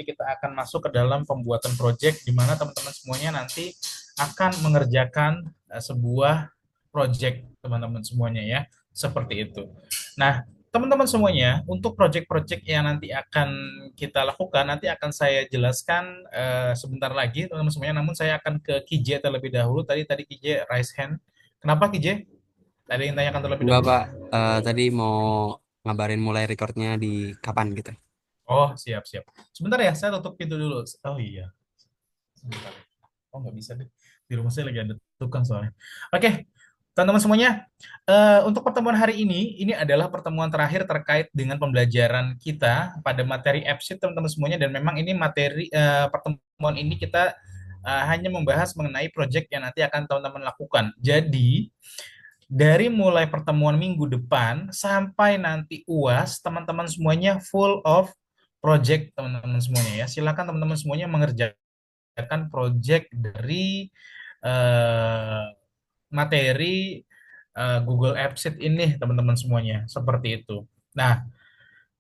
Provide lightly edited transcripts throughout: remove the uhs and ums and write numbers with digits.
kita akan masuk ke dalam pembuatan project di mana teman-teman semuanya nanti akan mengerjakan sebuah project teman-teman semuanya ya. Seperti itu. Nah, teman-teman semuanya, untuk project-project yang nanti akan kita lakukan, nanti akan saya jelaskan sebentar lagi, teman-teman semuanya. Namun saya akan ke KJ terlebih dahulu. Tadi KJ raise hand. Kenapa KJ? Tadi yang tanyakan terlebih Enggak, dahulu. Pak. Tadi mau ngabarin mulai recordnya di kapan gitu. Oh, siap, siap. Sebentar ya, saya tutup pintu dulu. Oh iya, sebentar. Oh, nggak bisa deh. Di rumah saya lagi ada tukang soalnya. Oke, teman-teman semuanya, untuk pertemuan hari ini adalah pertemuan terakhir terkait dengan pembelajaran kita pada materi AppSheet, teman-teman semuanya. Dan memang ini materi pertemuan ini kita hanya membahas mengenai project yang nanti akan teman-teman lakukan. Jadi, dari mulai pertemuan minggu depan sampai nanti UAS, teman-teman semuanya full of project, teman-teman semuanya ya. Silakan teman-teman semuanya mengerjakan project dari eh, materi Google Apps Sheet ini, teman-teman semuanya. Seperti itu. Nah,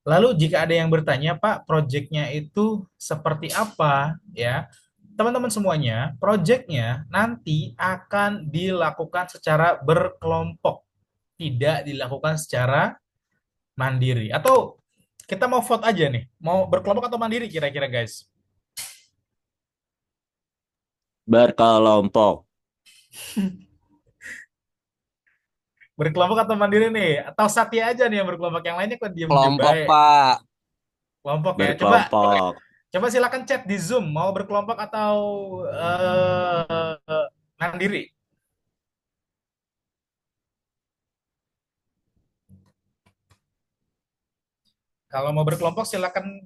lalu jika ada yang bertanya, Pak, projectnya itu seperti apa? Ya, teman-teman semuanya, projectnya nanti akan dilakukan secara berkelompok, tidak dilakukan secara mandiri. Atau kita mau vote aja nih, mau berkelompok atau mandiri kira-kira guys? Berkelompok. Berkelompok atau mandiri nih? Atau Satya aja nih yang berkelompok, yang lainnya kok diem-diem Kelompok, baik. Pak. Kelompok ya. Coba Berkelompok. coba silakan chat di Zoom, mau berkelompok atau mandiri. Kalau mau berkelompok silakan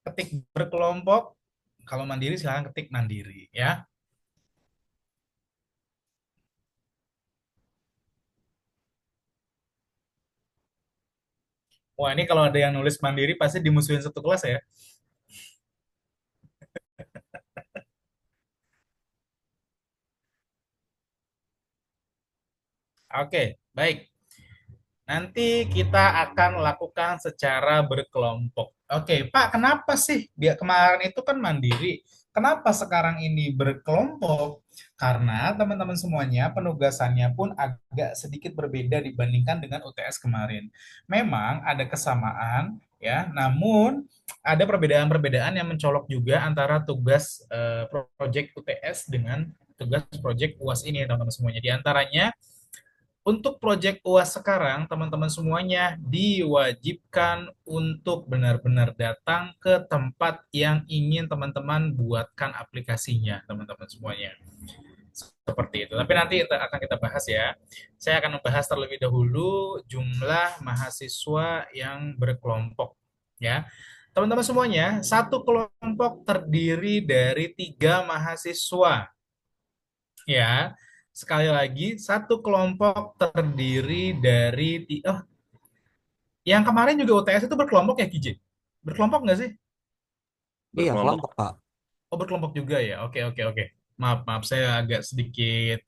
ketik berkelompok. Kalau mandiri silakan ketik mandiri ya. Wah, ini kalau ada yang nulis mandiri pasti dimusuhin satu kelas ya. Oke, baik. Nanti kita akan lakukan secara berkelompok. Oke, Pak, kenapa sih dia kemarin itu kan mandiri? Kenapa sekarang ini berkelompok? Karena teman-teman semuanya penugasannya pun agak sedikit berbeda dibandingkan dengan UTS kemarin. Memang ada kesamaan ya, namun ada perbedaan-perbedaan yang mencolok juga antara tugas proyek UTS dengan tugas proyek UAS ini, teman-teman semuanya. Di antaranya untuk proyek UAS sekarang, teman-teman semuanya diwajibkan untuk benar-benar datang ke tempat yang ingin teman-teman buatkan aplikasinya, teman-teman semuanya. Seperti itu. Tapi nanti akan kita bahas ya. Saya akan membahas terlebih dahulu jumlah mahasiswa yang berkelompok. Ya, teman-teman semuanya, satu kelompok terdiri dari 3 mahasiswa. Ya, sekali lagi, satu kelompok terdiri dari oh, yang kemarin juga UTS itu berkelompok ya, KJ? Berkelompok nggak sih? Iya, Berkelompok. kelompok, Pak. Oh, berkelompok juga ya. Oke, oke, oke. Maaf, maaf, saya agak sedikit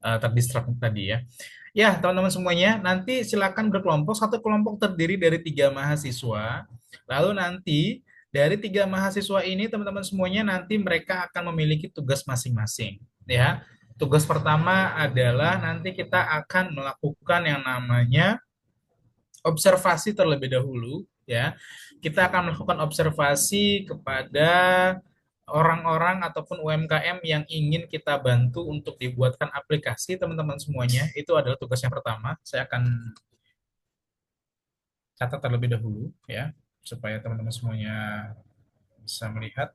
terdistrak tadi ya. Ya, teman-teman semuanya, nanti silakan berkelompok. Satu kelompok terdiri dari 3 mahasiswa. Lalu nanti dari 3 mahasiswa ini, teman-teman semuanya, nanti mereka akan memiliki tugas masing-masing. Ya, tugas pertama adalah nanti kita akan melakukan yang namanya observasi terlebih dahulu. Ya, kita akan melakukan observasi kepada orang-orang ataupun UMKM yang ingin kita bantu untuk dibuatkan aplikasi, teman-teman semuanya. Itu adalah tugas yang pertama. Saya akan catat terlebih dahulu ya, supaya teman-teman semuanya bisa melihat.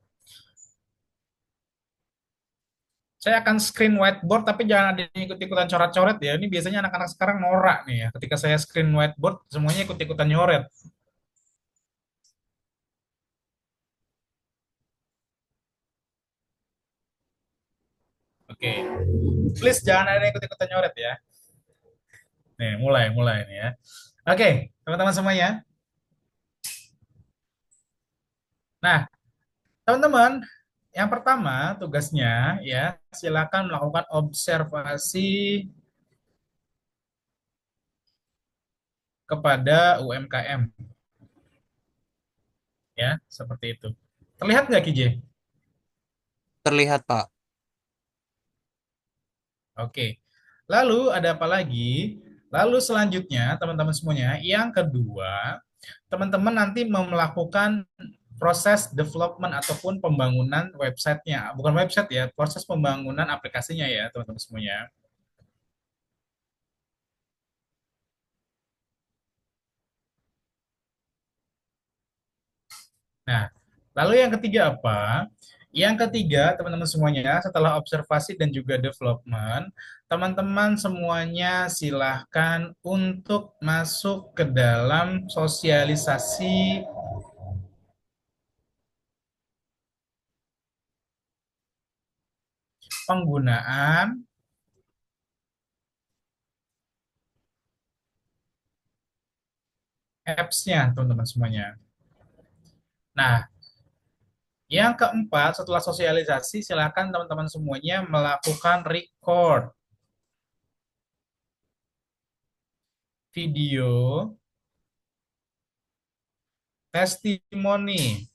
Saya akan screen whiteboard, tapi jangan ada yang ikut-ikutan coret-coret ya. Ini biasanya anak-anak sekarang norak nih ya. Ketika saya screen whiteboard, semuanya ikut-ikutan nyoret. Oke, please jangan ada yang ikut-ikutan nyoret ya. Nih, mulai, mulai nih ya. Oke, teman-teman semuanya. Nah, teman-teman, yang pertama tugasnya ya, silakan melakukan observasi kepada UMKM. Ya, seperti itu. Terlihat nggak, KJ? Terlihat, Pak. Oke. Lalu ada apa lagi? Lalu selanjutnya, teman-teman semuanya, yang kedua, teman-teman nanti melakukan proses development ataupun pembangunan websitenya. Bukan website ya, proses pembangunan aplikasinya ya, teman-teman semuanya. Nah, lalu yang ketiga apa? Yang ketiga, teman-teman semuanya, setelah observasi dan juga development, teman-teman semuanya silahkan untuk masuk ke dalam sosialisasi penggunaan apps-nya, teman-teman semuanya. Nah, yang keempat, setelah sosialisasi, silakan teman-teman semuanya melakukan record video testimoni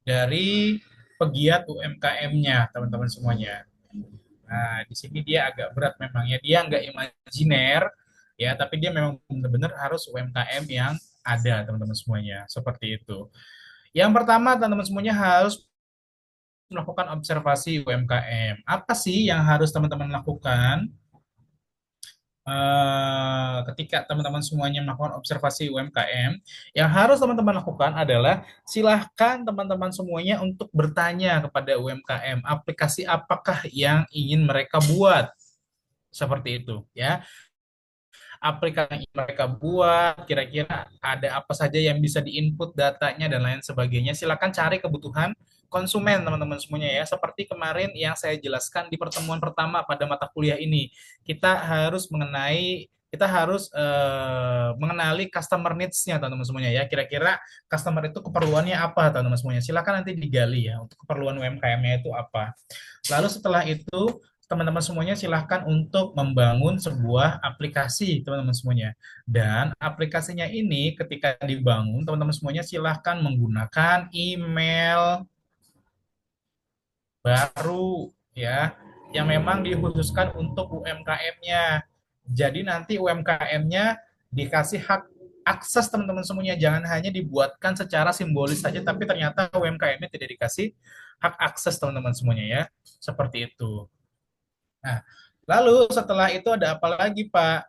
dari pegiat UMKM-nya, teman-teman semuanya. Nah, di sini dia agak berat memangnya. Dia nggak imajiner, ya, tapi dia memang benar-benar harus UMKM yang ada, teman-teman semuanya. Seperti itu. Yang pertama, teman-teman semuanya harus melakukan observasi UMKM. Apa sih yang harus teman-teman lakukan ketika teman-teman semuanya melakukan observasi UMKM? Yang harus teman-teman lakukan adalah silahkan teman-teman semuanya untuk bertanya kepada UMKM, aplikasi apakah yang ingin mereka buat? Seperti itu, ya. Aplikasi yang mereka buat, kira-kira ada apa saja yang bisa diinput datanya dan lain sebagainya. Silakan cari kebutuhan konsumen teman-teman semuanya ya. Seperti kemarin yang saya jelaskan di pertemuan pertama pada mata kuliah ini, kita harus mengenali customer needs-nya teman-teman semuanya ya. Kira-kira customer itu keperluannya apa teman-teman semuanya. Silakan nanti digali ya untuk keperluan UMKM-nya itu apa. Lalu setelah itu teman-teman semuanya silahkan untuk membangun sebuah aplikasi, teman-teman semuanya. Dan aplikasinya ini ketika dibangun, teman-teman semuanya silahkan menggunakan email baru ya, yang memang dikhususkan untuk UMKM-nya. Jadi nanti UMKM-nya dikasih hak akses teman-teman semuanya, jangan hanya dibuatkan secara simbolis saja, tapi ternyata UMKM-nya tidak dikasih hak akses teman-teman semuanya ya, seperti itu. Nah, lalu setelah itu ada apa lagi, Pak?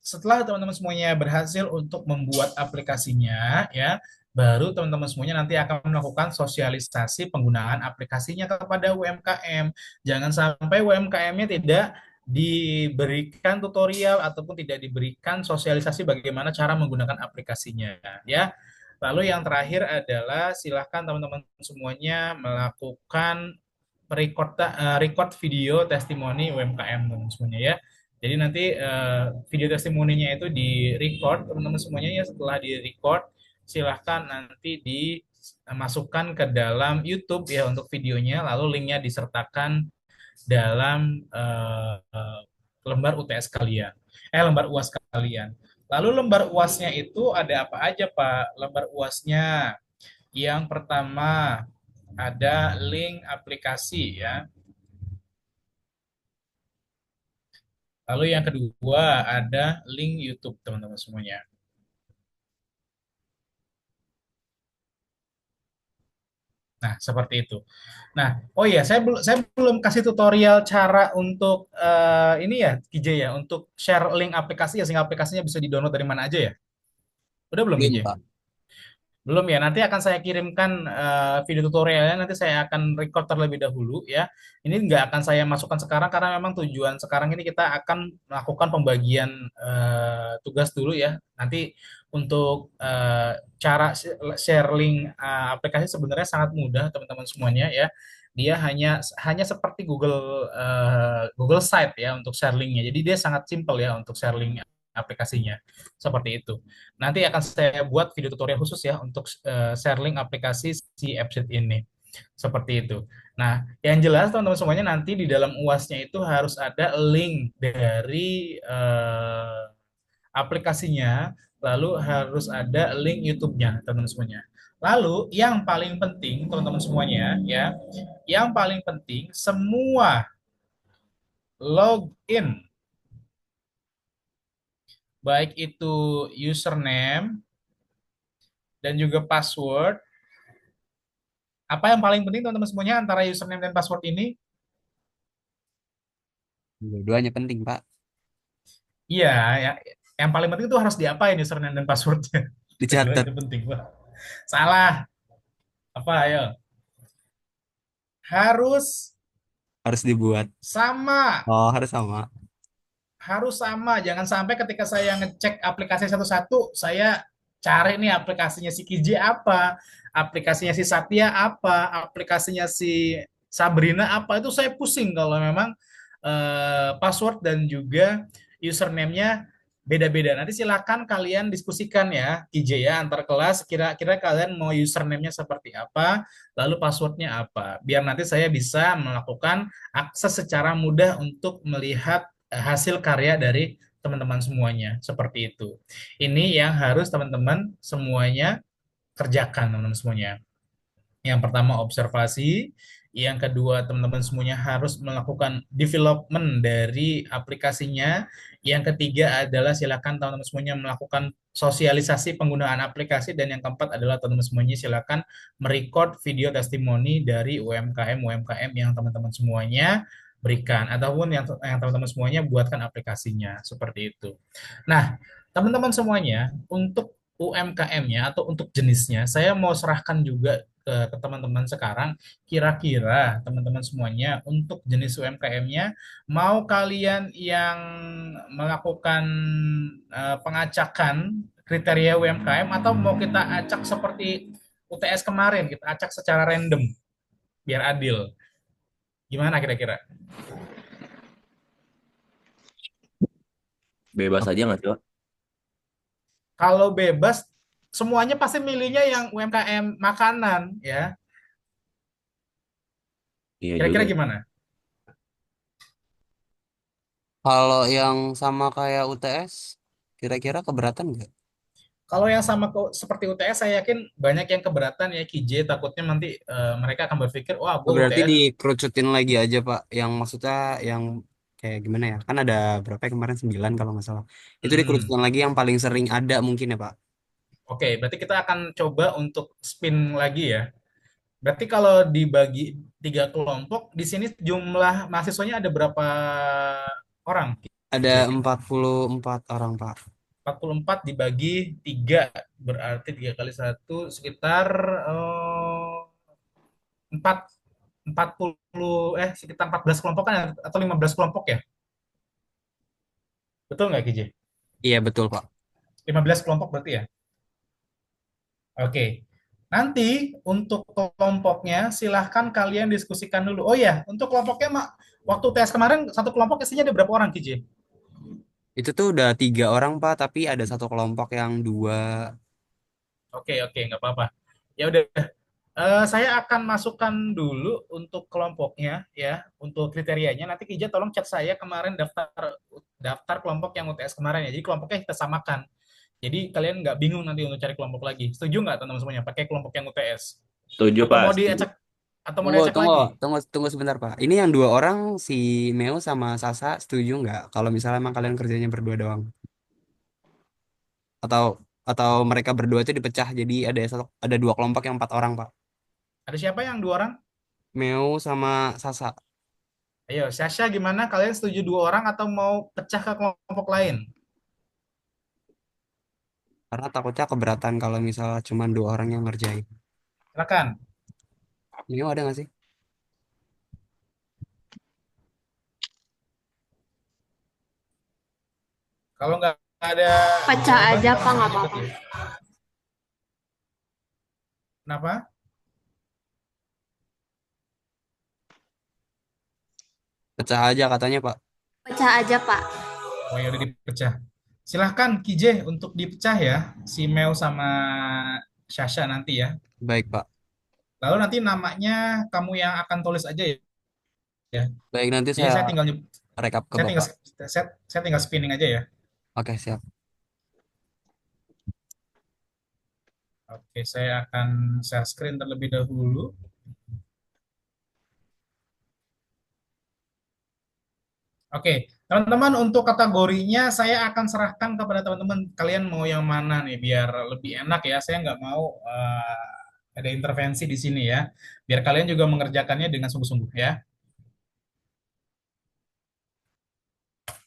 Setelah teman-teman semuanya berhasil untuk membuat aplikasinya, ya, baru teman-teman semuanya nanti akan melakukan sosialisasi penggunaan aplikasinya kepada UMKM. Jangan sampai UMKM-nya tidak diberikan tutorial ataupun tidak diberikan sosialisasi bagaimana cara menggunakan aplikasinya, ya. Lalu yang terakhir adalah silahkan teman-teman semuanya melakukan record video testimoni UMKM teman-teman semuanya ya. Jadi nanti video testimoninya itu di record teman-teman semuanya ya. Setelah di record silahkan nanti dimasukkan ke dalam YouTube ya untuk videonya, lalu linknya disertakan dalam lembar UTS kalian, lembar UAS kalian. Lalu lembar UASnya itu ada apa aja, Pak? Lembar UASnya yang pertama ada link aplikasi ya. Lalu yang kedua ada link YouTube teman-teman semuanya. Nah, seperti itu. Nah, oh iya, saya belum kasih tutorial cara untuk ini ya, KJ ya, untuk share link aplikasi ya sehingga aplikasinya bisa di-download dari mana aja ya. Udah belum, KJ? Belum, Pak. Belum ya, nanti akan saya kirimkan video tutorialnya, nanti saya akan record terlebih dahulu ya. Ini nggak akan saya masukkan sekarang karena memang tujuan sekarang ini kita akan melakukan pembagian tugas dulu ya. Nanti untuk cara share link aplikasi sebenarnya sangat mudah teman-teman semuanya ya. Dia hanya hanya seperti Google Site ya untuk share linknya. Jadi dia sangat simple ya untuk share link aplikasinya. Seperti itu. Nanti akan saya buat video tutorial khusus ya untuk share link aplikasi si AppSheet ini. Seperti itu. Nah, yang jelas teman-teman semuanya nanti di dalam UASnya itu harus ada link dari aplikasinya, lalu harus ada link YouTube-nya, teman-teman semuanya. Lalu yang paling penting, teman-teman semuanya, ya, yang paling penting semua login, baik itu username dan juga password. Apa yang paling penting teman-teman semuanya antara username dan password ini? Dua-duanya penting, Pak. Iya, ya, yang paling penting itu harus diapain username dan passwordnya. Dicatat, Kedua-duanya penting, Pak. Salah. Apa, ayo? Harus harus dibuat. sama. Oh, harus sama. Harus sama. Jangan sampai ketika saya ngecek aplikasi satu-satu, saya cari nih aplikasinya si Kiji apa, aplikasinya si Satya apa, aplikasinya si Sabrina apa. Itu saya pusing kalau memang password dan juga username-nya beda-beda. Nanti silakan kalian diskusikan ya, KJ ya, antar kelas. Kira-kira kalian mau username-nya seperti apa, lalu passwordnya apa. Biar nanti saya bisa melakukan akses secara mudah untuk melihat hasil karya dari teman-teman semuanya. Seperti itu. Ini yang harus teman-teman semuanya kerjakan, teman-teman semuanya. Yang pertama observasi, yang kedua teman-teman semuanya harus melakukan development dari aplikasinya. Yang ketiga adalah silakan teman-teman semuanya melakukan sosialisasi penggunaan aplikasi dan yang keempat adalah teman-teman semuanya silakan merecord video testimoni dari UMKM yang teman-teman semuanya berikan ataupun yang teman-teman semuanya buatkan aplikasinya seperti itu. Nah, teman-teman semuanya untuk UMKM-nya atau untuk jenisnya, saya mau serahkan juga ke teman-teman sekarang, kira-kira teman-teman semuanya untuk jenis UMKM-nya, mau kalian yang melakukan pengacakan kriteria UMKM atau mau kita acak seperti UTS kemarin, kita acak secara random, biar adil. Gimana kira-kira? Bebas aja nggak sih, Pak? Kalau bebas, semuanya pasti milihnya yang UMKM makanan, ya. Iya juga Kira-kira ya. gimana? Kalau yang sama kayak UTS, kira-kira keberatan nggak? Kalau yang sama seperti UTS, saya yakin banyak yang keberatan ya KJ, takutnya nanti mereka akan berpikir, wah Oh, gue berarti UTS. dikerucutin lagi aja, Pak. Yang maksudnya yang kayak gimana ya? Kan ada berapa ya kemarin 9 kalau nggak salah. Itu Hmm. dikerucutin lagi yang paling sering ada mungkin ya, Pak. Oke, berarti kita akan coba untuk spin lagi ya. Berarti kalau dibagi tiga kelompok, di sini jumlah mahasiswanya ada berapa orang, Ada KJ? 44 orang, Pak. 44 dibagi 3, berarti 3 kali satu sekitar 4, 40, sekitar 14 kelompok kan atau 15 kelompok ya? Betul nggak, KJ? Iya, betul, Pak. 15 kelompok berarti ya? Oke. Nanti untuk kelompoknya silahkan kalian diskusikan dulu. Oh ya, untuk kelompoknya Mak, waktu tes kemarin satu kelompok isinya ada berapa orang, KJ? Itu tuh udah 3 orang, Pak, tapi ada satu kelompok yang dua. Oke, oke, nggak apa-apa. Ya udah, saya akan masukkan dulu untuk kelompoknya ya, untuk kriterianya. Nanti KJ tolong chat saya kemarin daftar daftar kelompok yang UTS kemarin ya. Jadi kelompoknya kita samakan. Jadi kalian nggak bingung nanti untuk cari kelompok lagi. Setuju nggak teman-teman semuanya pakai kelompok yang UTS? Setuju, Atau Pak. mau Setuju. diacak atau mau Tunggu, diacak tunggu, lagi? tunggu, tunggu sebentar, Pak. Ini yang 2 orang, si Meo sama Sasa, setuju nggak? Kalau misalnya emang kalian kerjanya berdua doang, atau atau mereka berdua itu dipecah jadi ada 2 kelompok yang 4 orang, Pak. Ada siapa yang 2 orang? Meo sama Sasa. Ayo, Sasha gimana? Kalian setuju 2 orang atau mau pecah ke kelompok lain? Karena takutnya keberatan kalau misalnya cuma 2 orang yang ngerjain. Silakan. Meo ada nggak sih? Kalau nggak ada Pecah jawaban, aja kita Pak, langsung nggak lanjut apa-apa. ya. Kenapa? Pecah aja katanya, Pak. Pecah aja Pak. Oh ya udah dipecah. Silahkan KJ untuk dipecah ya, si Mel sama Sasha nanti ya. Baik, Pak. Lalu nanti namanya kamu yang akan tulis aja ya. Baik, nanti Jadi saya saya tinggal rekap ke saya tinggal Bapak. saya, saya tinggal spinning aja ya. Oke, siap. Oke, saya akan share screen terlebih dahulu. Oke, teman-teman, untuk kategorinya saya akan serahkan kepada teman-teman. Kalian mau yang mana nih, biar lebih enak ya. Saya nggak mau ada intervensi di sini ya. Biar kalian juga mengerjakannya dengan sungguh-sungguh ya.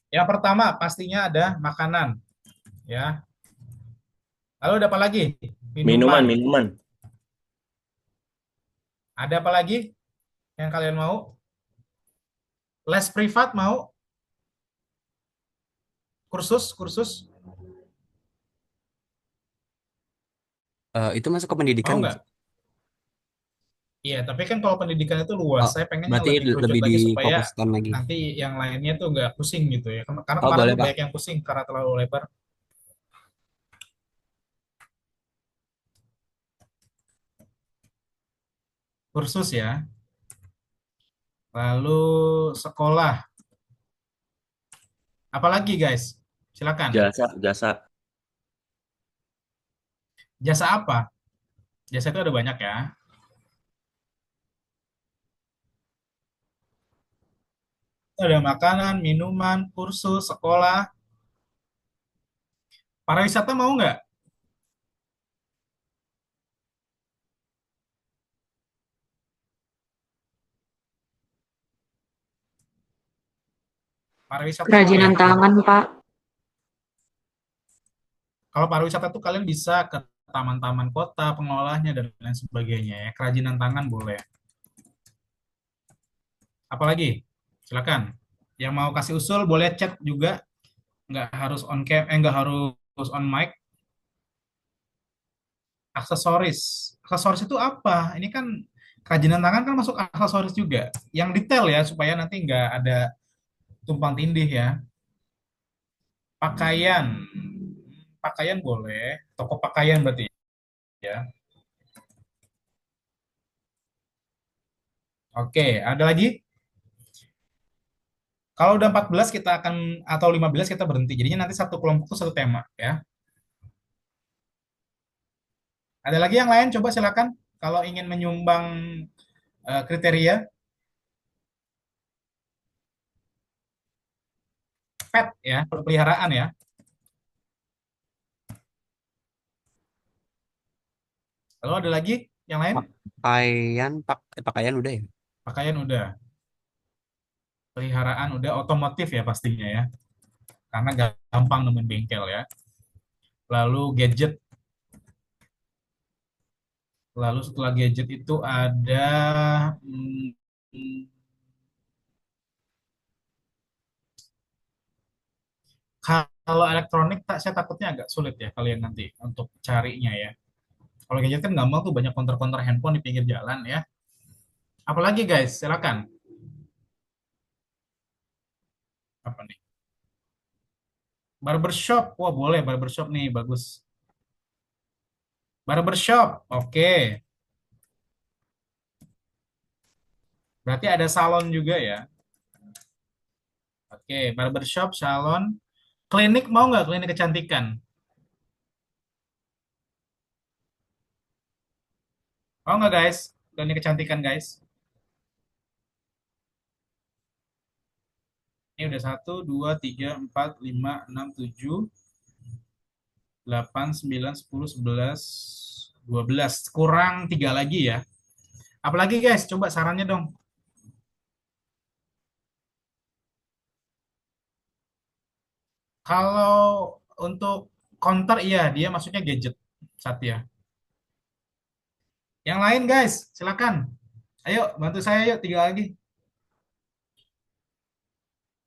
Yang pertama pastinya ada makanan ya. Lalu ada apa lagi? Minuman, Minuman. minuman. Ada apa lagi yang kalian mau? Les privat mau? Kursus, kursus? Itu masuk ke pendidikan Mau nggak nggak? sih? Iya, tapi kan kalau pendidikan itu luas. Oh, Saya pengennya berarti lebih kerucut lebih lagi supaya difokuskan lagi. nanti yang lainnya tuh nggak pusing gitu ya. Karena Oh, kemarin boleh, tuh Pak. banyak yang pusing karena terlalu lebar. Kursus ya. Lalu sekolah. Apalagi guys? Silakan. Jasa, jasa. Jasa apa? Jasa itu ada banyak ya. Ada makanan, minuman, kursus, sekolah. Pariwisata mau nggak? Pariwisata mau ya? Kerajinan tangan, Pak. Kalau pariwisata tuh kalian bisa ke taman-taman kota, pengelolanya dan lain sebagainya ya. Kerajinan tangan boleh. Apalagi? Silakan. Yang mau kasih usul boleh chat juga, nggak harus on cam, nggak harus on mic. Aksesoris. Aksesoris itu apa? Ini kan kerajinan tangan kan masuk aksesoris juga. Yang detail ya supaya nanti nggak ada tumpang tindih ya. Pakaian. Pakaian boleh. Toko pakaian berarti ya. Oke, ada lagi? Kalau udah 14 kita akan atau 15 kita berhenti. Jadinya nanti satu kelompok itu satu tema ya. Ada lagi yang lain? Coba silakan. Kalau ingin menyumbang kriteria pet ya, peliharaan ya. Lalu ada lagi yang lain? Pakaian udah ya. Pakaian udah, peliharaan udah, otomotif ya pastinya ya. Karena gampang nemuin bengkel ya. Lalu gadget. Lalu setelah gadget itu ada hmm, kalau elektronik saya takutnya agak sulit ya kalian nanti untuk carinya ya. Kalau gadget kan gampang tuh banyak counter-counter handphone di pinggir jalan ya. Apalagi guys, silakan. Apa nih? Barbershop. Wah, boleh barbershop nih, bagus. Barbershop. Oke. Berarti ada salon juga ya. Oke, barbershop, salon. Klinik mau nggak klinik kecantikan? Mau nggak guys? Klinik kecantikan guys. Ini udah satu, dua, tiga, empat, lima, enam, tujuh, delapan, sembilan, sepuluh, sebelas, dua belas. Kurang tiga lagi ya. Apalagi guys, coba sarannya dong. Kalau untuk counter, iya dia maksudnya gadget, Satya. Yang lain guys, silakan. Ayo bantu saya yuk, tiga lagi.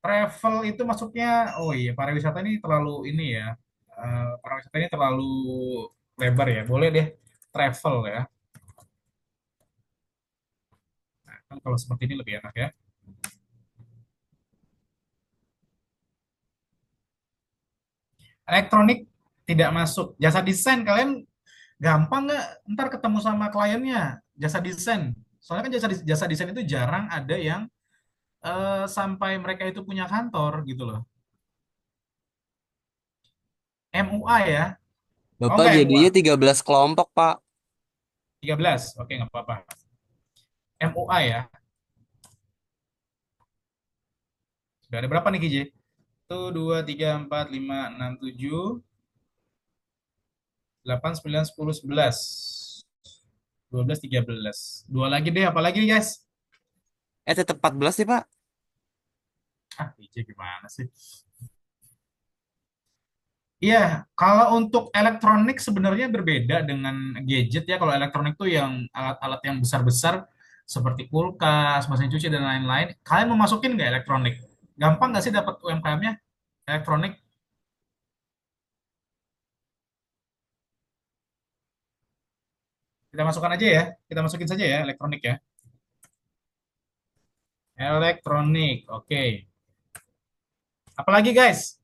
Travel itu maksudnya, oh iya pariwisata ini terlalu ini ya. Pariwisata ini terlalu lebar ya. Boleh deh travel ya. Nah, kan kalau seperti ini lebih enak ya. Elektronik tidak masuk. Jasa desain kalian gampang nggak ntar ketemu sama kliennya? Jasa desain. Soalnya kan jasa desain itu jarang ada yang sampai mereka itu punya kantor gitu loh. MUA ya. Oh Bapak enggak jadinya MUA. 13 kelompok, Pak. 13. Oke, nggak apa-apa. MUA ya. Sudah ada berapa nih KJ? Satu, 2, 3, 4, 5, 6, 7, 8, 9, 10, 11. 12, 13. Dua lagi deh, apa lagi guys? Tetap 14 sih, Pak. Ah, KJ gimana sih? Iya, kalau untuk elektronik sebenarnya berbeda dengan gadget ya. Kalau elektronik tuh yang alat-alat yang besar-besar seperti kulkas, mesin cuci dan lain-lain. Kalian mau masukin nggak elektronik? Gampang nggak sih dapat UMKM-nya elektronik? Kita masukkan aja ya. Kita masukin saja ya elektronik ya. Elektronik, oke. Apalagi guys?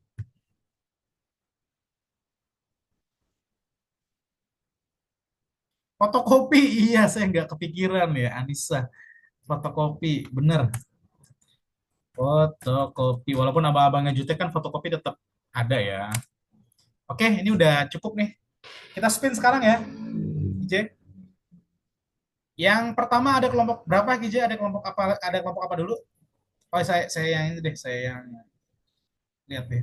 Fotokopi, iya saya nggak kepikiran ya Anissa. Fotokopi, bener. Fotokopi, walaupun abang-abangnya jutek kan fotokopi tetap ada ya. Oke, ini udah cukup nih. Kita spin sekarang ya, J. Yang pertama ada kelompok berapa, J? Ada kelompok apa? Ada kelompok apa dulu? Oh, saya yang ini deh, saya yang lihat deh.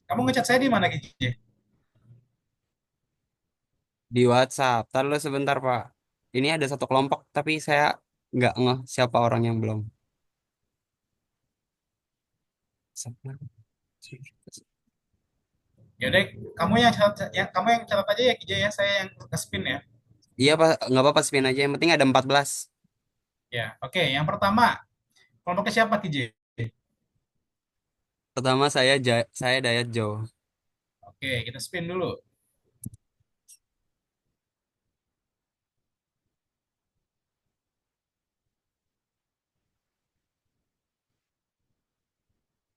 Kamu ngechat saya di mana, J? Di WhatsApp. Tahan dulu sebentar, Pak. Ini ada satu kelompok, tapi saya nggak ngeh siapa orang yang belum. Ya deh, kamu yang catat aja ya, J ya. Saya yang nge-spin ya. Iya, Pak. Nggak apa-apa, spin aja. Yang penting ada 14. Ya, oke. Yang pertama, kelompoknya siapa, J? Pertama saya Dayat Joe. Oke, kita spin dulu.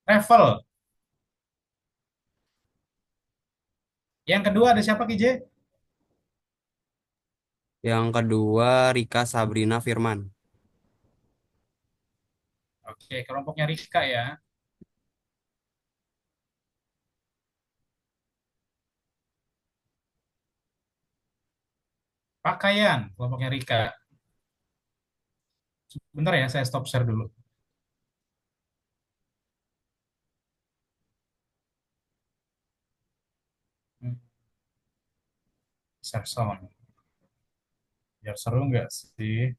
Travel. Yang kedua ada siapa, J? Yang kedua Rika Sabrina Firman. Oke, kelompoknya Rika ya. Pakaian, kelompoknya Rika. Bentar ya, saya stop share dulu. Hmm, share sound. Biar seru nggak sih?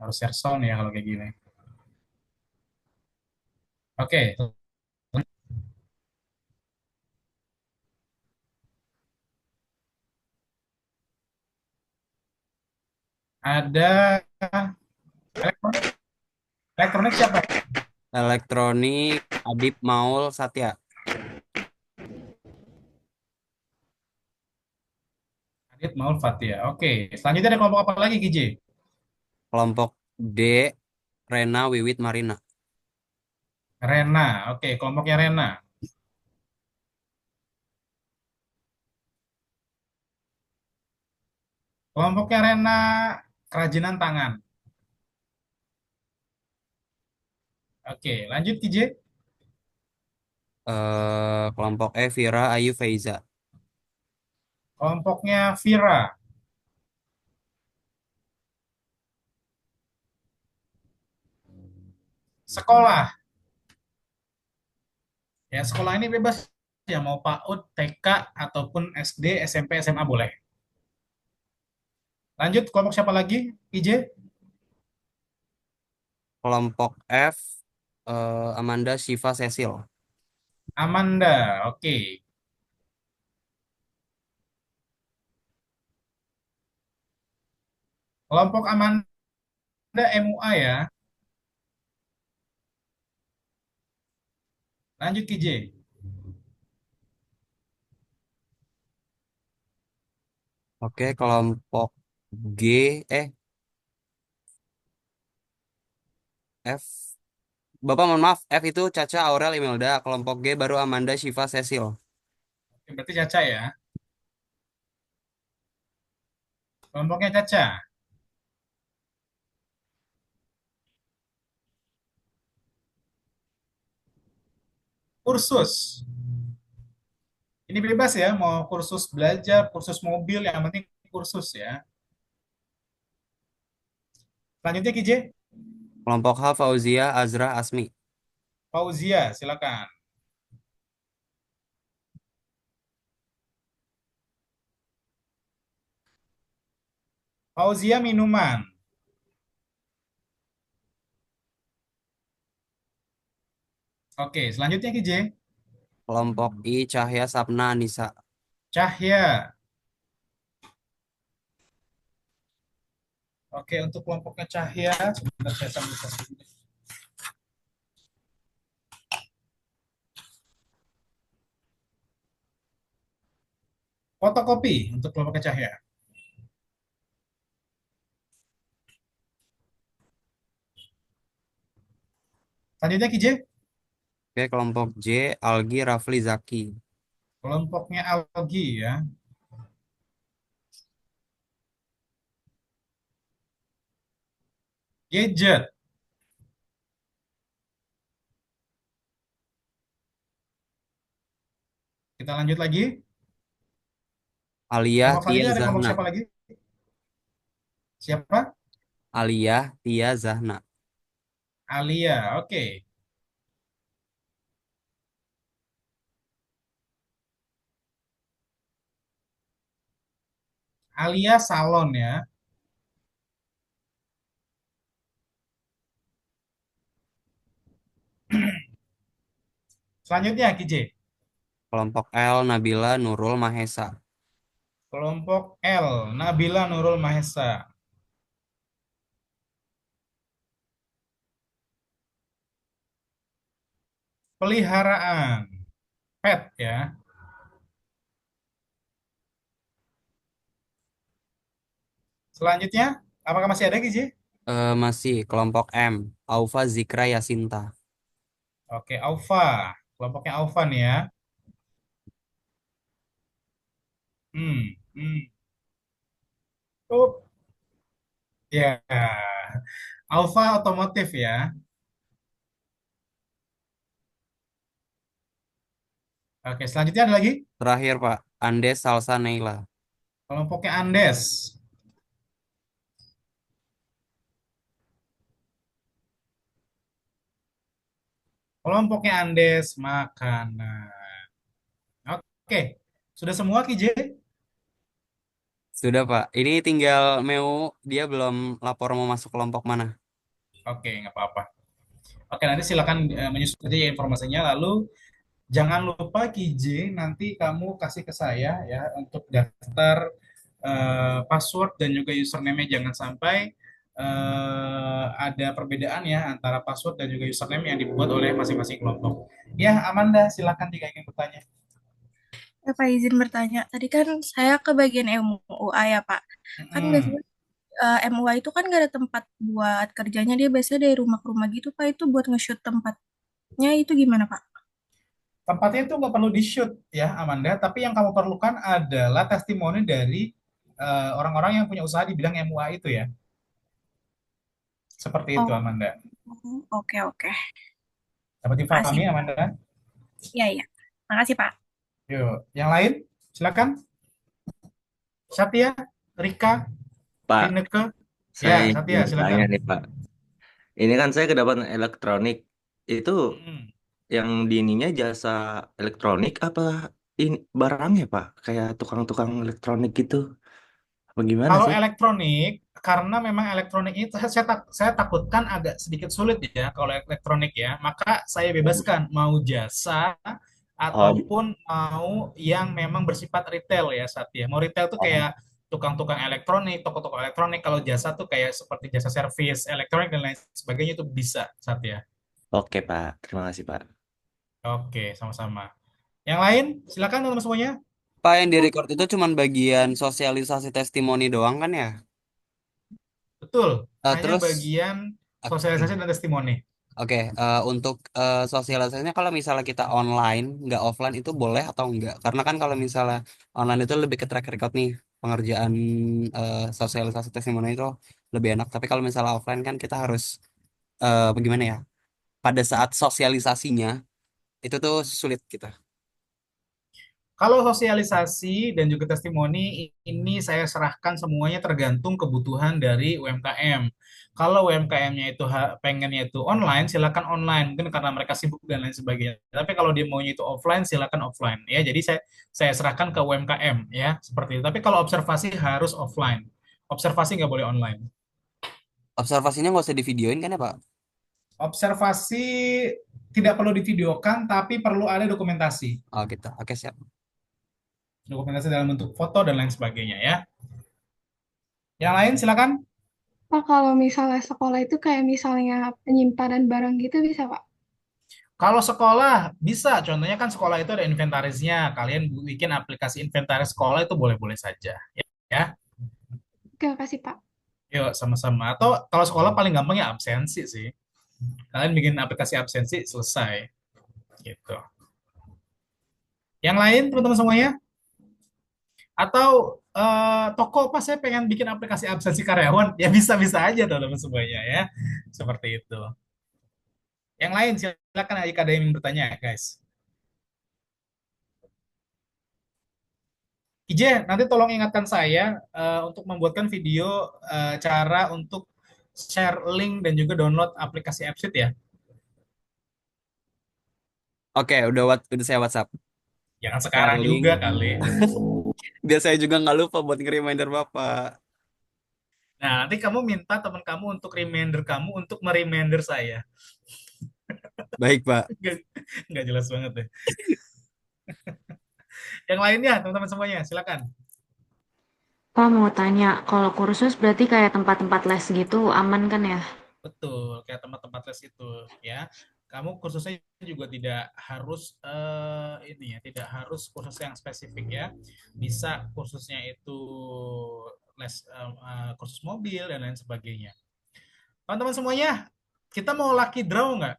Harus share sound ya kalau kayak gini. Oke, ada elektronik. Elektronik siapa? Elektronik Adip Maul Satya. Adit Maul Fatia. Oke, selanjutnya ada kelompok apa lagi, KJ? Kelompok D Rena Wiwit Marina. Rena. Oke, kelompoknya Rena. Kelompoknya Rena kerajinan tangan. Oke, lanjut KJ. Kelompok E Vira Ayu Feiza. Kelompoknya Vira. Sekolah. Ya, sekolah ini bebas ya mau PAUD, TK ataupun SD, SMP, SMA boleh. Lanjut kelompok siapa lagi? IJ? Kelompok F Amanda Shiva Cecil. Amanda. Oke. Kelompok Amanda MUA ya. Lanjut KJ. Oke, kelompok G eh F. Bapak mohon maaf, F itu Caca Aurel Imelda, kelompok G baru Amanda Shiva Cecil. Berarti Caca ya. Kelompoknya Caca. Ursus. Ini bebas ya, mau kursus belajar, kursus mobil, yang penting kursus ya. Selanjutnya KJ, Kelompok H, Fauzia, Azra, Asmi. Fauzia, silakan. Fauzia minuman. Oke, selanjutnya KJ, Kelompok I, Cahya, Sapna, Anissa. Cahya. Oke, untuk kelompoknya Cahya, sebentar saya sambil tes dulu. Fotokopi untuk kelompoknya Cahya. Selanjutnya KJ, Oke, kelompok J, Algi, Rafli, Zaki. kelompoknya Algi ya. Gadget. Kita lanjut lagi. Aliyah, Kelompok Tia, selanjutnya ada kelompok Zahna. siapa lagi? Siapa? Aliyah, Tia, Zahna. Alia. Oke. Alia salon ya. Selanjutnya KJ. Kelompok L, Nabila, Nurul, Mahesa. Kelompok L, Nabila Nurul Mahesa. Peliharaan. Pet ya. Selanjutnya, apakah masih ada KJ? Masih kelompok M, Aufa, Zikra, Yasinta. Oke, Aufa. Kelompoknya Aufa nih ya. Hmm, hmm. Oh, ya. Alfa otomotif ya. Oke, selanjutnya ada lagi. Terakhir Pak, Andes, Salsa, Neila. Kelompoknya Andes. Kelompoknya Andes makanan. Oke, sudah semua KJ? Sudah Pak, ini tinggal Meu, dia belum lapor mau masuk kelompok mana. Oke, nggak apa-apa. Oke, nanti silakan menyusun aja ya informasinya. Lalu jangan lupa KJ nanti kamu kasih ke saya ya untuk daftar password dan juga username-nya, jangan sampai ada perbedaan ya antara password dan juga username yang dibuat oleh masing-masing kelompok. Ya, Amanda, silakan jika ingin bertanya. Ya, Pak, izin bertanya. Tadi kan saya ke bagian MUA ya, Pak. Kan Hmm. biasanya MUA itu kan gak ada tempat buat kerjanya. Dia biasanya dari rumah ke rumah gitu, Pak. Itu buat nge-shoot tempatnya itu gimana, Pak? Tempatnya itu nggak perlu di-shoot ya, Amanda, tapi yang kamu perlukan adalah testimoni dari orang-orang yang punya usaha di bidang MUA itu ya. Seperti itu, Oh, Amanda. oke, oke. Dapat Makasih. difahami, Amanda? Iya, iya. Makasih, Pak. Yuk, yang lain, silakan. Satya, Rika, Pak, Rineke. saya Ya, ingin Satya, bertanya silakan. nih, Pak. Ini kan saya kedapatan elektronik. Itu Mm-mm. yang di ininya jasa elektronik apa ini barangnya, Pak? Kayak tukang-tukang elektronik gitu. Apa gimana Kalau sih? elektronik, karena memang elektronik itu saya takutkan agak sedikit sulit ya kalau elektronik ya, maka saya bebaskan mau jasa Oh, ataupun mau yang memang bersifat retail ya Satya. Mau retail tuh oh, kayak tukang-tukang elektronik, toko-toko elektronik. Kalau jasa tuh kayak seperti jasa servis elektronik dan lain sebagainya itu bisa Satya. oke, Pak. Terima kasih, Pak. Oke, sama-sama. Yang lain, silakan teman-teman semuanya. Pak, yang di record itu cuman bagian sosialisasi testimoni doang kan ya? Betul, hanya Terus, bagian oke. sosialisasi dan testimoni. Oke, untuk sosialisasinya kalau misalnya kita online, nggak offline itu boleh atau enggak? Karena kan kalau misalnya online itu lebih ke track record nih, pengerjaan sosialisasi testimoni itu lebih enak. Tapi kalau misalnya offline kan kita harus bagaimana ya? Pada saat sosialisasinya itu tuh sulit kita. Kalau sosialisasi dan juga testimoni ini saya serahkan semuanya tergantung kebutuhan dari UMKM. Kalau UMKM-nya itu pengennya itu online, silakan online. Mungkin karena mereka sibuk dan lain sebagainya. Tapi kalau dia maunya itu offline, silakan offline. Ya, jadi saya serahkan ke UMKM ya, seperti itu. Tapi kalau observasi harus offline. Observasi nggak boleh online. Observasinya nggak usah divideoin kan ya Pak? Observasi tidak perlu divideokan, tapi perlu ada dokumentasi. Oh gitu. Oke siap. Dokumentasi dalam bentuk foto dan lain sebagainya ya. Yang lain silakan. Pak, kalau misalnya sekolah itu kayak misalnya penyimpanan barang gitu bisa, Pak? Kalau sekolah bisa, contohnya kan sekolah itu ada inventarisnya. Kalian bikin aplikasi inventaris sekolah itu boleh-boleh saja. Ya, Oke, makasih, Pak. yuk sama-sama. Atau kalau sekolah paling gampang ya absensi sih. Kalian bikin aplikasi absensi selesai. Gitu. Yang lain teman-teman semuanya? Atau toko pas saya pengen bikin aplikasi absensi karyawan, ya bisa-bisa aja teman-teman semuanya ya. Seperti itu. Yang lain silakan jika ada yang ingin bertanya, guys. IJ, nanti tolong ingatkan saya untuk membuatkan video cara untuk share link dan juga download aplikasi AppSheet ya. Oke, udah saya WhatsApp. Jangan Share sekarang link. juga kali. Biar saya juga nggak lupa buat nge-reminder Bapak. Nah, nanti kamu minta teman kamu untuk reminder kamu untuk mereminder saya. Baik Pak. Nggak jelas banget deh. Yang lainnya, teman-teman semuanya, silakan. Pak mau tanya, kalau kursus berarti kayak tempat-tempat les gitu aman kan ya? Betul, kayak tempat-tempat les itu ya. Kamu kursusnya juga tidak harus ini ya, tidak harus kursus yang spesifik ya. Bisa kursusnya itu les kursus mobil dan lain sebagainya. Teman-teman semuanya, kita mau lucky draw nggak?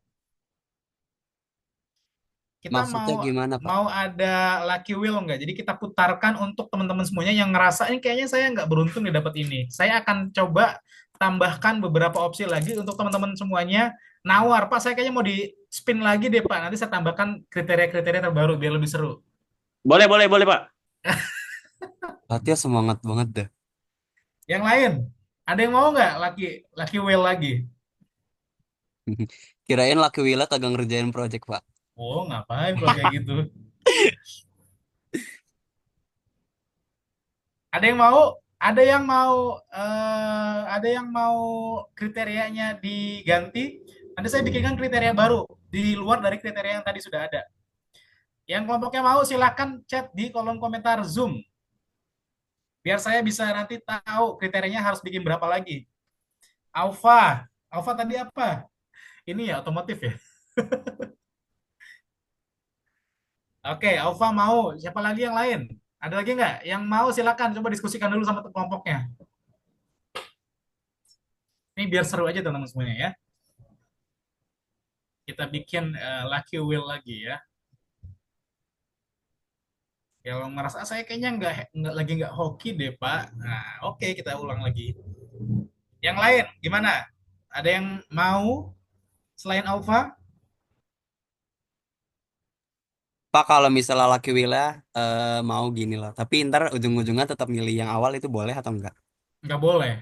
Kita Maksudnya mau gimana Pak? mau ada lucky wheel nggak? Jadi kita putarkan untuk teman-teman semuanya yang ngerasa ini kayaknya saya nggak beruntung nih dapat ini. Saya akan coba tambahkan beberapa opsi lagi untuk teman-teman semuanya nawar. Pak, saya kayaknya mau di spin lagi deh Pak. Nanti saya tambahkan kriteria-kriteria terbaru biar lebih seru. Boleh, boleh, boleh, Pak. Latihan semangat banget dah. Yang lain, ada yang mau nggak lucky lucky wheel lagi? Kirain Lucky Willa kagak ngerjain project Pak. Oh, ngapain kalau kayak gitu? Ada yang mau? Ada yang mau? Ada yang mau kriterianya diganti? Nanti saya bikinkan kriteria baru di luar dari kriteria yang tadi sudah ada. Yang kelompoknya mau silakan chat di kolom komentar Zoom. Biar saya bisa nanti tahu kriterianya harus bikin berapa lagi. Alfa, Alfa tadi apa? Ini ya otomotif ya. Oke, Alfa mau. Siapa lagi yang lain? Ada lagi nggak? Yang mau silakan coba diskusikan dulu sama kelompoknya. Ini biar seru aja teman-teman semuanya ya. Kita bikin Lucky Wheel lagi ya. Kalau merasa saya kayaknya nggak hoki deh Pak. Nah, oke kita ulang lagi. Yang lain gimana? Ada yang mau selain Alfa? Pak kalau misalnya Lucky Willa mau gini lah. Tapi ntar ujung-ujungnya tetap milih yang awal itu boleh atau enggak? Nggak boleh.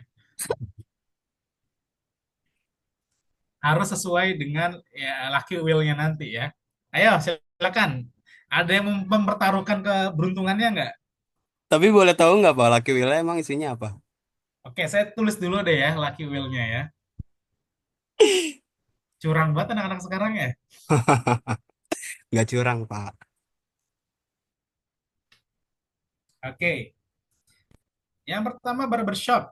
Harus sesuai dengan ya, Lucky Wheel-nya nanti ya. Ayo silakan. Ada yang mempertaruhkan keberuntungannya nggak? Tapi boleh tahu nggak Pak Lucky Willa emang isinya apa? Oke, saya tulis dulu deh ya Lucky Wheel-nya ya. Curang banget anak-anak sekarang ya. Nggak curang Pak. Oke, yang pertama barbershop.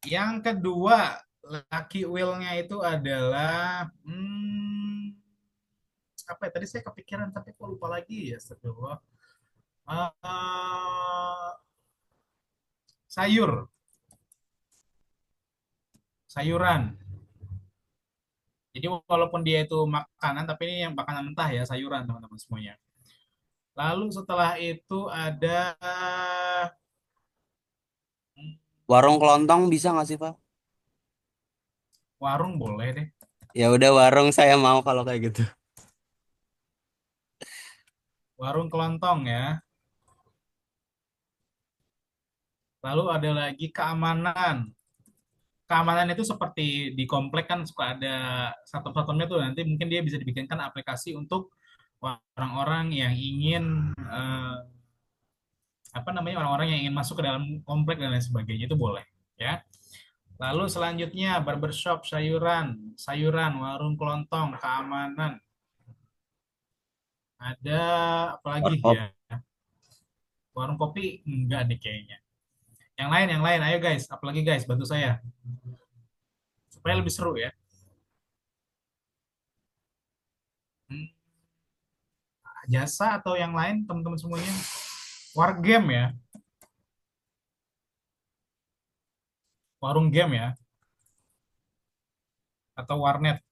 Yang kedua, lucky wheel-nya itu adalah apa ya? Tadi saya kepikiran tapi kok lupa lagi ya, astagfirullah. Eh, sayur, sayuran. Jadi walaupun dia itu makanan, tapi ini yang makanan mentah ya, sayuran teman-teman semuanya. Lalu setelah itu ada hmm, Warung kelontong bisa nggak sih Pak? warung boleh deh. Ya udah warung saya mau kalau kayak gitu. warung kelontong ya. Lalu ada lagi keamanan. Keamanan itu seperti di komplek kan suka ada satu-satunya tuh, nanti mungkin dia bisa dibikinkan aplikasi untuk orang-orang yang ingin apa namanya, orang-orang yang ingin masuk ke dalam komplek dan lain sebagainya, itu boleh ya. Lalu selanjutnya barbershop, sayuran, warung kelontong, keamanan. Ada apa lagi Warkop. ya? Warung kopi enggak deh kayaknya. Yang lain, ayo guys, apalagi guys, bantu saya supaya lebih seru ya. Hmm, Jasa atau yang lain teman-teman semuanya? Wargame ya, warung game ya, atau warnet.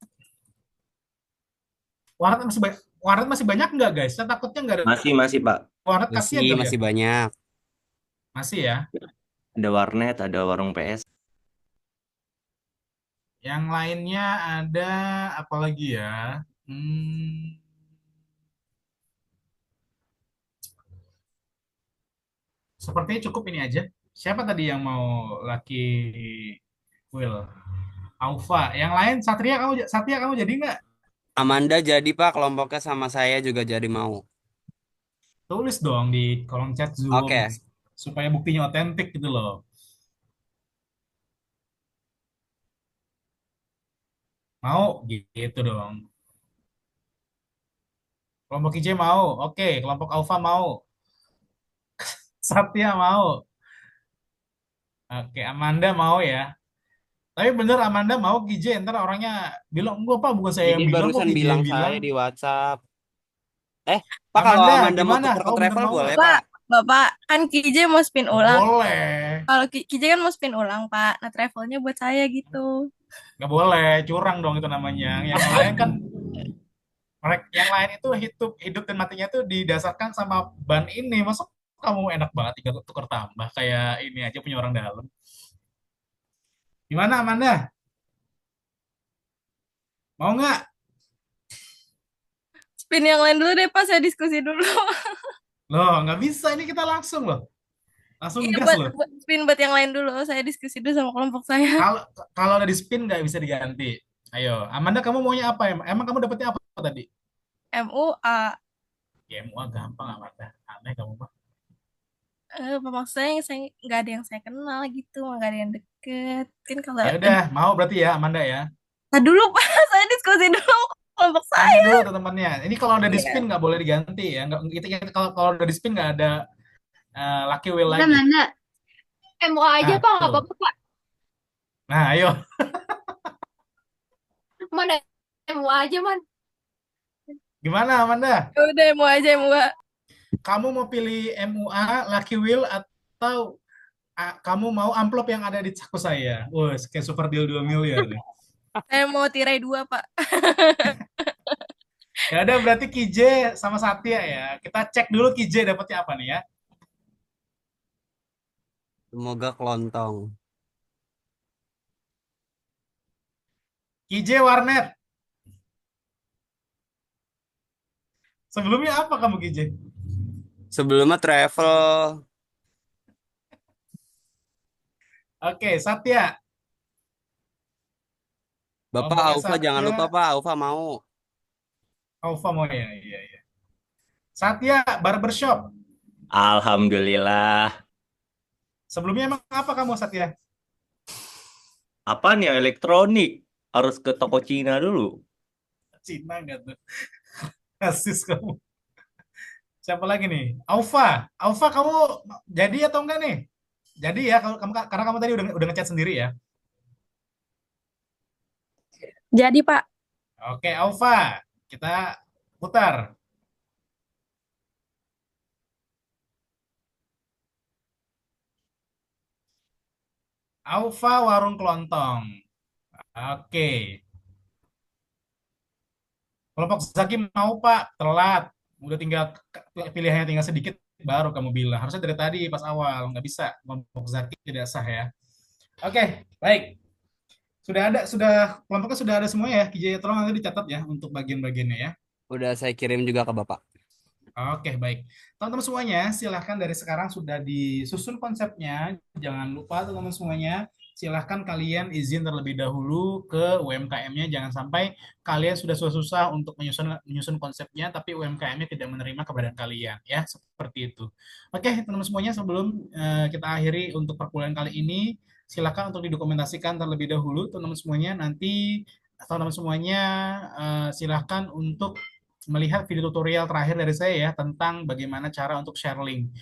Warnet masih banyak nggak guys? Saya takutnya nggak ada Masih, Pak. warnet, kasihan Masih, kali ya. masih banyak. Masih ya. Ada warnet, ada warung PS. Yang lainnya ada apa lagi ya? Hmm, Sepertinya cukup ini aja. Siapa tadi yang mau Lucky Will? Alfa. Yang lain Satria kamu jadi nggak? Amanda jadi Pak, kelompoknya sama saya juga jadi mau. Tulis dong di kolom chat Zoom Oke, supaya buktinya otentik gitu loh. Mau gitu dong. Kelompok IJ mau. Oke, kelompok Alfa mau. Satya mau. Oke, Amanda mau ya. Tapi bener Amanda mau KJ, ntar orangnya bilang, enggak Pak, bukan saya ini yang bilang kok, barusan KJ bilang yang saya bilang. di WhatsApp. Pak kalau Amanda, Amanda mau gimana? tuker ke Kamu bener travel mau boleh nggak? Pak? Bapak, kan KJ mau spin ulang. Boleh. Kalau KJ kan mau spin ulang, Pak. Nah, travelnya buat saya gitu. Nggak boleh, curang dong itu namanya. Yang lain kan, yang lain itu hidup, hidup dan matinya itu didasarkan sama ban ini. Masa kamu enak banget tinggal tuker tambah, kayak ini aja punya orang dalam. Gimana Amanda? Mau nggak? Spin yang lain dulu deh, Pak. Saya diskusi dulu. Loh, nggak bisa, ini kita langsung loh. Langsung Iya, gas buat, loh. buat spin buat yang lain dulu. Saya diskusi dulu sama kelompok saya. Kalau kalau ada di spin nggak bisa diganti. Ayo, Amanda kamu maunya apa emang? Emang kamu dapetnya apa tadi? MUA. GMU gampang Amanda. Aneh kamu mah. Maksud saya nggak ada yang saya kenal gitu, nggak ada yang deket. Kan kalau Ya udah, mau berarti ya Amanda ya. nah, dulu Pak, saya diskusi dulu sama kelompok Tanya saya. dulu ke temannya. Ini kalau ada di spin Iya. nggak boleh diganti ya. Nggak, kalau kalau ada di spin nggak ada lucky wheel Udah, lagi. Manda. MUA aja, Nah, Pak. Nggak tuh. apa-apa, Pak. Nah, ayo. Mana MUA aja, Man. Gimana Amanda? Ya udah mau aja mau. Kamu mau pilih MUA, lucky wheel, atau kamu mau amplop yang ada di saku saya? Wah, kayak super deal 2 miliar nih. Saya mau tirai 2, Pak. Ya udah, berarti KJ sama Satya ya. Kita cek dulu KJ dapetnya apa nih ya. Semoga kelontong. KJ warnet. Sebelumnya apa kamu KJ? Sebelumnya travel. Oke, Satya. Bapak Kelompoknya Aufa jangan Satya, lupa Pak, Aufa mau. Alfa mau ya, iya iya. Satya barbershop. Alhamdulillah. Sebelumnya emang apa kamu Satya? Apa nih elektronik? Harus ke toko Cina dulu. Cina nggak tuh? Rasis kamu. Siapa lagi nih? Alfa kamu jadi atau enggak nih? Jadi ya, kalau kamu, karena kamu tadi udah ngechat sendiri ya. Jadi, Pak. Oke, Alfa, kita putar. Alfa warung kelontong. Oke. Kelompok Zaki mau Pak, telat. Udah tinggal pilihannya tinggal sedikit baru kamu bilang. Harusnya dari tadi pas awal, nggak bisa. Kelompok Zaki tidak sah ya. Oke, baik. Kelompoknya sudah ada semua ya. Kijaya, tolong nanti dicatat ya untuk bagian-bagiannya ya. Udah saya kirim juga ke Bapak. Oke, baik. Teman-teman semuanya, silahkan dari sekarang sudah disusun konsepnya. Jangan lupa teman-teman semuanya, silahkan kalian izin terlebih dahulu ke UMKM-nya. Jangan sampai kalian sudah susah-susah untuk menyusun menyusun konsepnya, tapi UMKM-nya tidak menerima keberadaan kalian, ya seperti itu. Oke, teman-teman semuanya, sebelum kita akhiri untuk perkuliahan kali ini, silahkan untuk didokumentasikan terlebih dahulu, teman-teman semuanya. Nanti teman-teman semuanya silahkan untuk melihat video tutorial terakhir dari saya ya tentang bagaimana cara untuk share link.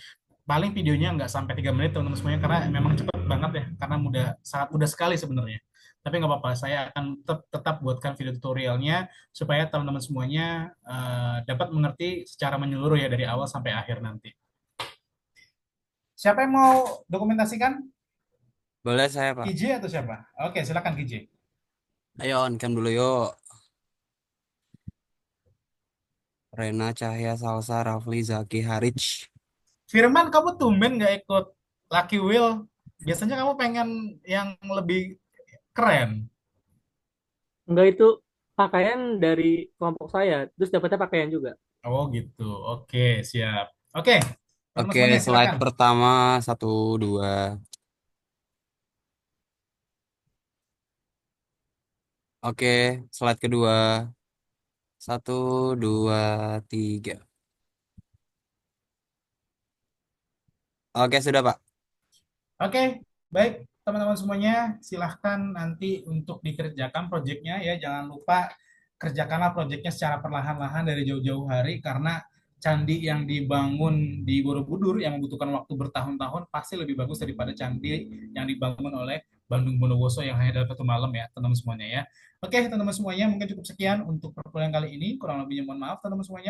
Paling videonya nggak sampai 3 menit teman-teman semuanya karena memang cepat banget ya karena mudah sangat mudah sekali sebenarnya. Tapi nggak apa-apa, saya akan tetap buatkan video tutorialnya supaya teman-teman semuanya dapat mengerti secara menyeluruh ya dari awal sampai akhir nanti. Siapa yang mau dokumentasikan? Boleh saya, Pak. KJ atau siapa? Oke, silakan KJ. Ayo on cam dulu yuk. Rena, Cahya, Salsa, Rafli, Zaki, Harich. Firman, kamu tumben nggak ikut Lucky Wheel? Biasanya kamu pengen yang lebih keren. Enggak, itu pakaian dari kelompok saya, terus dapatnya pakaian juga. Oh gitu. Oke, siap. Oke, teman-teman Oke, semuanya slide silakan. pertama, 1, 2. Oke, slide kedua, 1, 2, 3. Oke, sudah, Pak. Oke, baik teman-teman semuanya, silahkan nanti untuk dikerjakan proyeknya ya. Jangan lupa kerjakanlah proyeknya secara perlahan-lahan dari jauh-jauh hari karena candi yang dibangun di Borobudur yang membutuhkan waktu bertahun-tahun pasti lebih bagus daripada candi yang dibangun oleh Bandung Bondowoso yang hanya dalam satu malam ya, teman-teman semuanya ya. Oke, teman-teman semuanya, mungkin cukup sekian untuk perkuliahan kali ini. Kurang lebihnya mohon maaf, teman-teman semuanya.